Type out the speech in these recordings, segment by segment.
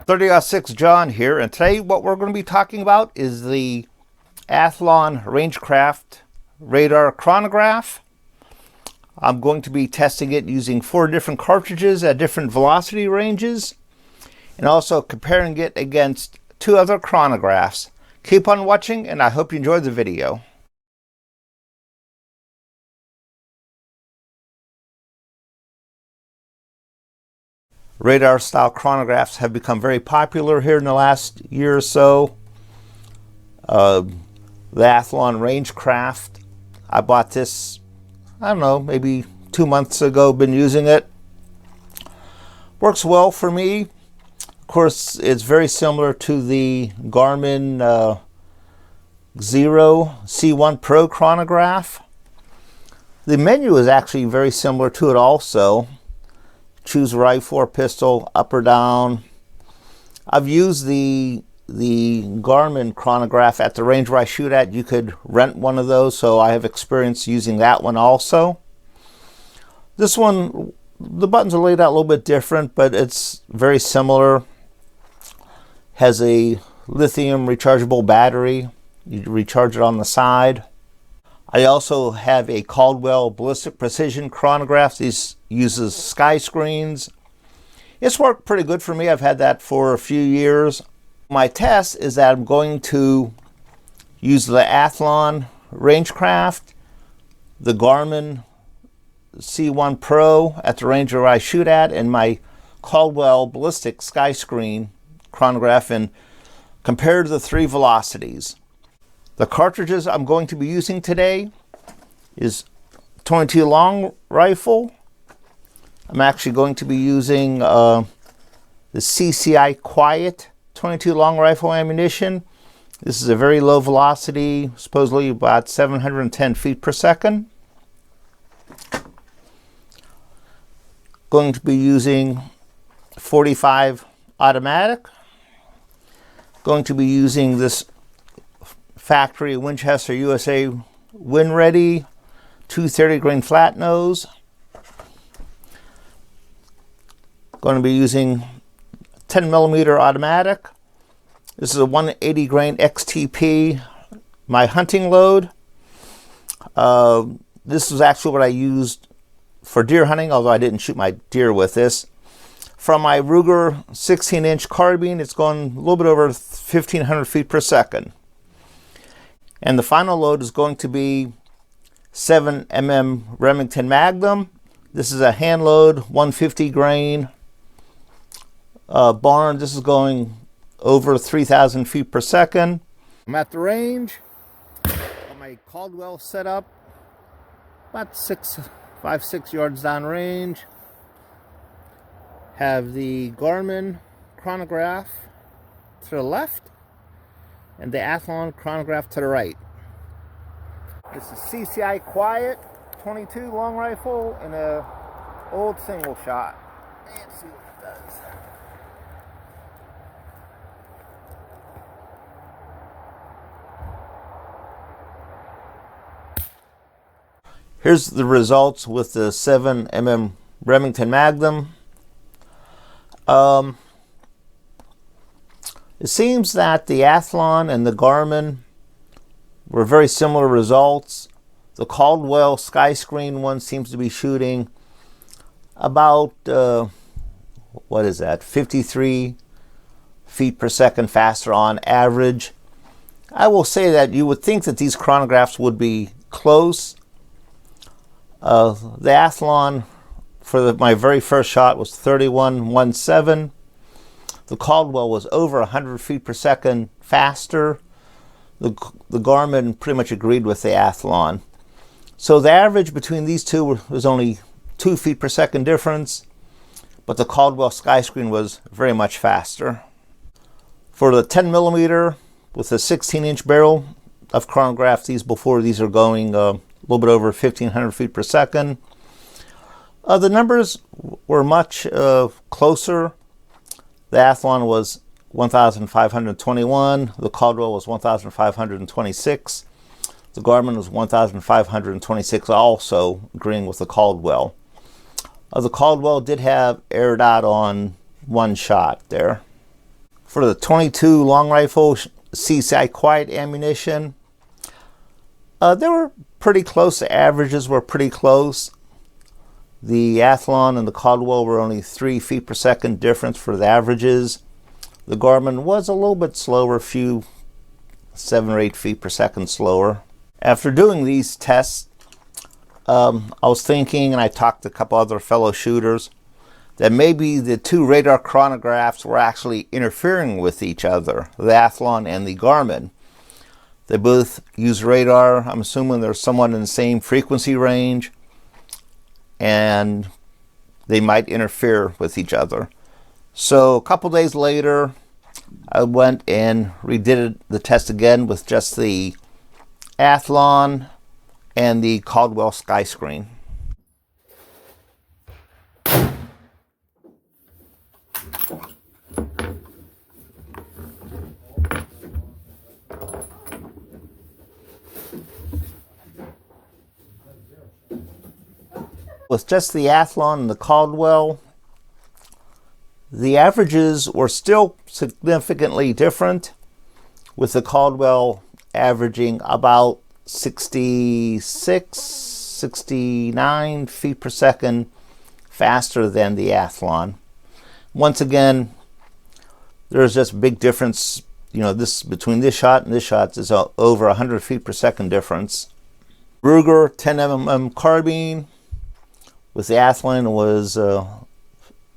30-06 John here, and today what we're going to be talking about is the Athlon Rangecraft radar chronograph. I'm going to be testing it using 4 different cartridges at different velocity ranges and also comparing it against 2 other chronographs. Keep on watching and I hope you enjoy the video. Radar style chronographs have become very popular here in the last year or so. The Athlon Rangecraft, I bought this, I don't know, maybe 2 months ago, been using it. Works well for me. Of course, it's very similar to the Garmin Zero C1 Pro chronograph. The menu is actually very similar to it also. Choose rifle or pistol, up or down. I've used the Garmin chronograph at the range where I shoot at. You could rent one of those, so I have experience using that one also. This one, the buttons are laid out a little bit different, but it's very similar. Has a lithium rechargeable battery. You recharge it on the side. I also have a Caldwell ballistic precision chronograph. This uses sky screens. It's worked pretty good for me. I've had that for a few years. My test is that I'm going to use the Athlon Rangecraft, the Garmin C1 Pro at the range where I shoot at, and my Caldwell ballistic sky screen chronograph, and compare the 3 velocities. The cartridges I'm going to be using today is 22 long rifle. I'm actually going to be using the CCI Quiet 22 long rifle ammunition. This is a very low velocity, supposedly about 710 feet per second. Going to be using 45 automatic. Going to be using this factory Winchester USA Win-Ready 230 grain flat nose. Going to be using 10mm automatic. This is a 180 grain XTP, my hunting load. This is actually what I used for deer hunting, although I didn't shoot my deer with this. From my Ruger 16-inch carbine, it's going a little bit over 1,500 feet per second. And the final load is going to be 7mm Remington Magnum. This is a hand load, 150 grain barn. This is going over 3,000 feet per second. I'm at the range. Got my Caldwell set up about 5-6 yards down range. Have the Garmin chronograph to the left and the Athlon chronograph to the right. This is CCI Quiet 22 long rifle and a old single shot. Let's see what it does. Here's the results with the 7mm Remington Magnum. It seems that the Athlon and the Garmin were very similar results. The Caldwell sky screen one seems to be shooting about, what is that, 53 feet per second faster on average. I will say that you would think that these chronographs would be close. The Athlon for my very first shot was 31.17. The Caldwell was over 100 feet per second faster. The Garmin pretty much agreed with the Athlon. So the average between these two was only 2 feet per second difference, but the Caldwell sky screen was very much faster. For the 10mm with a 16-inch barrel, I've chronographed these before. These are going a little bit over 1,500 feet per second. The numbers were much closer. The Athlon was 1,521. The Caldwell was 1,526. The Garmin was 1,526, also agreeing with the Caldwell. The Caldwell did have air dot on one shot there. For the 22 long rifle CCI quiet ammunition, they were pretty close. The averages were pretty close. The Athlon and the Caldwell were only 3 feet per second difference for the averages. The Garmin was a little bit slower, a few 7 or 8 feet per second slower. After doing these tests, I was thinking, and I talked to a couple other fellow shooters, that maybe the two radar chronographs were actually interfering with each other, the Athlon and the Garmin. They both use radar. I'm assuming they're somewhat in the same frequency range, and they might interfere with each other. So a couple days later, I went and redid the test again with just the Athlon and the Caldwell sky screen. With just the Athlon and the Caldwell, the averages were still significantly different, with the Caldwell averaging about 66, 69 feet per second faster than the Athlon. Once again, there's just a big difference. You know, this between this shot and this shot is over 100 feet per second difference. Ruger 10mm carbine with the Athlon was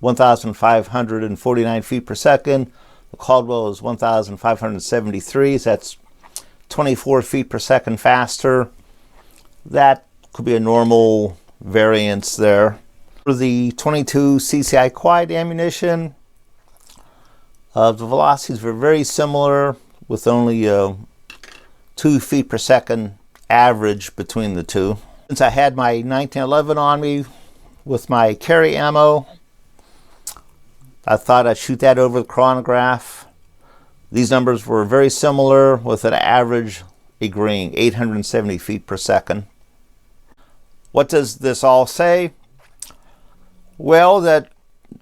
1,549 feet per second. The Caldwell is 1,573, so that's 24 feet per second faster. That could be a normal variance there. For the 22 CCI quiet ammunition, the velocities were very similar, with only 2 feet per second average between the two. Since I had my 1911 on me with my carry ammo, I thought I'd shoot that over the chronograph. These numbers were very similar, with an average agreeing 870 feet per second. What does this all say? Well, that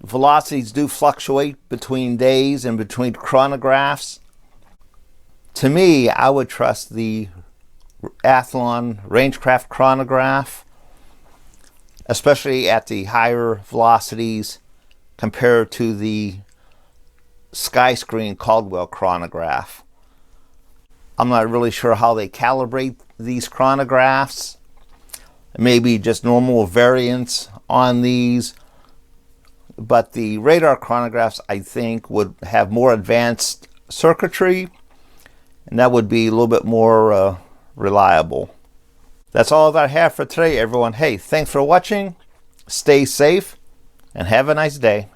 velocities do fluctuate between days and between chronographs. To me, I would trust the Athlon Rangecraft Chronograph, especially at the higher velocities, compared to the Sky Screen Caldwell chronograph. I'm not really sure how they calibrate these chronographs. Maybe just normal variance on these. But the radar chronographs, I think, would have more advanced circuitry, and that would be a little bit more reliable. That's all that I have for today, everyone. Hey, thanks for watching. Stay safe and have a nice day.